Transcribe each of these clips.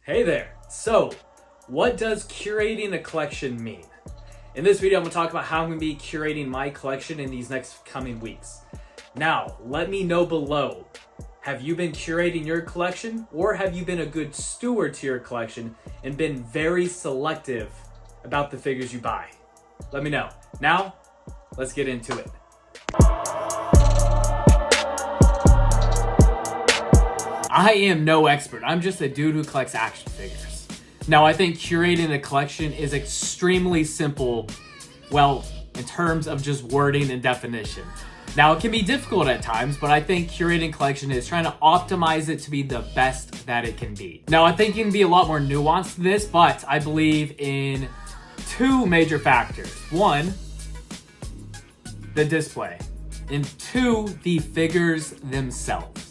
Hey there. So, what does curating a collection mean? In this video, I'm going to talk about how I'm going to be curating my collection in these next coming weeks. Now, let me know below. Have you been curating your collection, or have you been a good steward to your collection and been very selective about the figures you buy? Let me know. Now, let's get into it. I am no expert. I'm just a dude who collects action figures. Now, I think curating a collection is extremely simple, well, in terms of just wording and definition. Now, it can be difficult at times, but I think curating collection is trying to optimize it to be the best that it can be. Now, I think it can be a lot more nuanced to this, but I believe in two major factors. One, the display, and two, the figures themselves.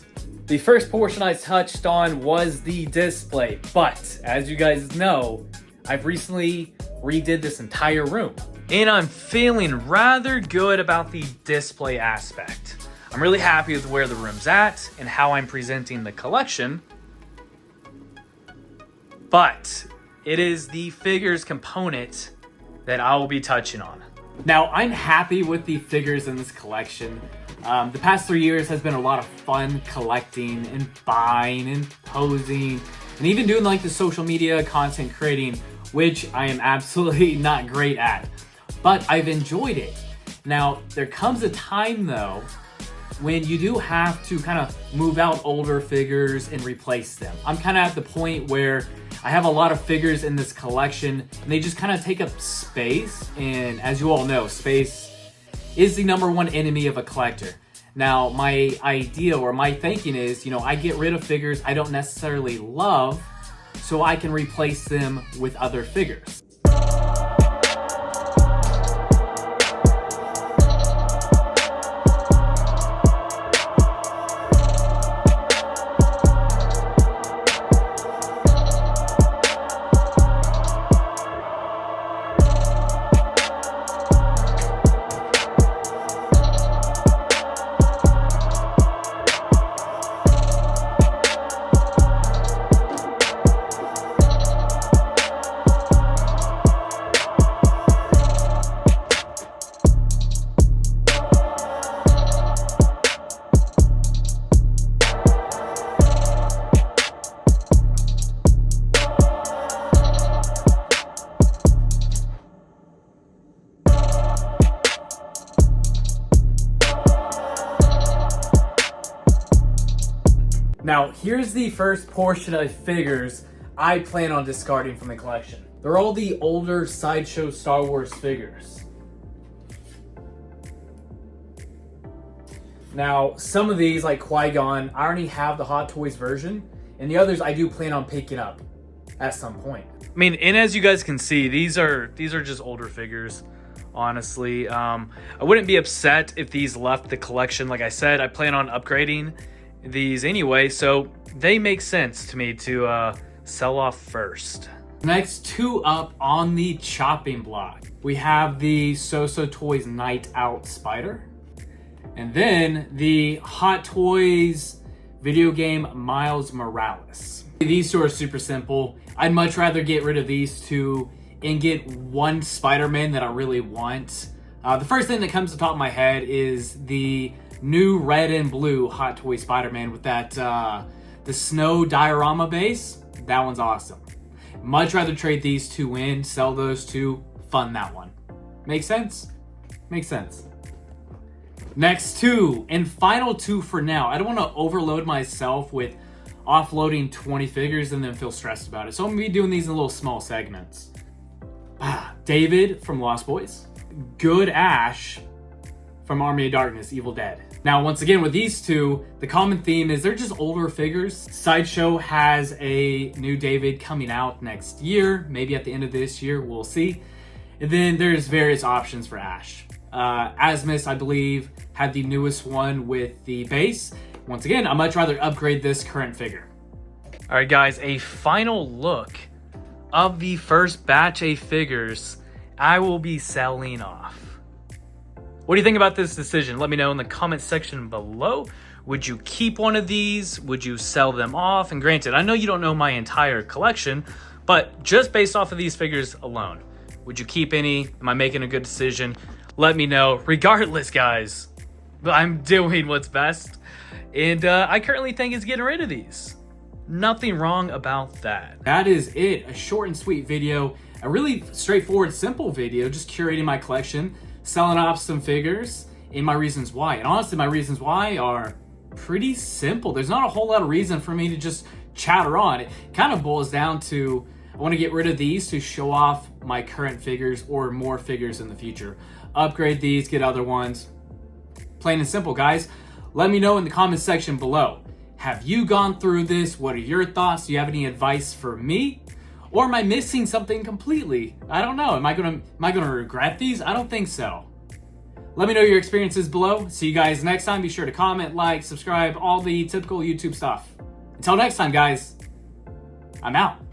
The first portion I touched on was the display, but as you guys know, I've recently redid this entire room, and I'm feeling rather good about the display aspect. I'm really happy with where the room's at and how I'm presenting the collection, but it is the figures component that I will be touching on. Now, I'm happy with the figures in this collection. The past 3 years has been a lot of fun collecting and buying and posing and even doing like the social media content creating, which I am absolutely not great at, but I've enjoyed it. Now, there comes a time though when you do have to kind of move out older figures and replace them. I'm kind of at the point where I have a lot of figures in this collection and they just kind of take up space, and as you all know, space is the number one enemy of a collector. Now, my idea or my thinking is, I get rid of figures I don't necessarily love so I can replace them with other figures. Now, here's the first portion of figures I plan on discarding from the collection. They're all the older Sideshow Star Wars figures. Now, some of these, like Qui-Gon, I already have the Hot Toys version, and the others I do plan on picking up at some point. I mean, and as you guys can see, these are just older figures, honestly. I wouldn't be upset if these left the collection. Like I said, I plan on upgrading these anyway, so they make sense to me to sell off first. Next two up on the chopping block, we have the So-So Toys Night Out Spider, and then the Hot Toys video game Miles Morales. These two are super simple. I'd much rather get rid of these two and get one Spider-Man that I really want. The first thing that comes to the top of my head is the new red and blue Hot Toy Spider-Man with that the snow diorama base. That one's awesome. Much rather trade these two in, sell those two, fund that one. Make sense? Makes sense. Next two, and final two for now. I don't want to overload myself with offloading 20 figures and then feel stressed about it. So I'm going to be doing these in little small segments. David from Lost Boys. Good Ash from Army of Darkness, Evil Dead. Now, once again, with these two, the common theme is they're just older figures. Sideshow has a new David coming out next year, maybe at the end of this year, we'll see. And then there's various options for Ash. Asmus, I believe, had the newest one with the base. Once again, I'd much rather upgrade this current figure. All right, guys, a final look of the first batch of figures I will be selling off. What do you think about this decision? Let me know in the comment section below. Would you keep one of these? Would you sell them off? And granted, I know you don't know my entire collection, but just based off of these figures alone, would you keep any? Am I making a good decision? Let me know. Regardless, guys, I'm doing what's best. And I currently think it's getting rid of these. Nothing wrong about that. That is it. A short and sweet video. A really straightforward, simple video. Just curating my collection, selling off some figures, and my reasons why. And honestly, my reasons why are pretty simple. There's not a whole lot of reason for me to just chatter on. It kind of boils down to, I want to get rid of these to show off my current figures or more figures in the future. Upgrade these, get other ones. Plain and simple, guys. Let me know in the comment section below. Have you gone through this? What are your thoughts? Do you have any advice for me? Or am I missing something completely? I don't know. Am I gonna regret these? I don't think so. Let me know your experiences below. See you guys next time. Be sure to comment, like, subscribe, all the typical YouTube stuff. Until next time, guys, I'm out.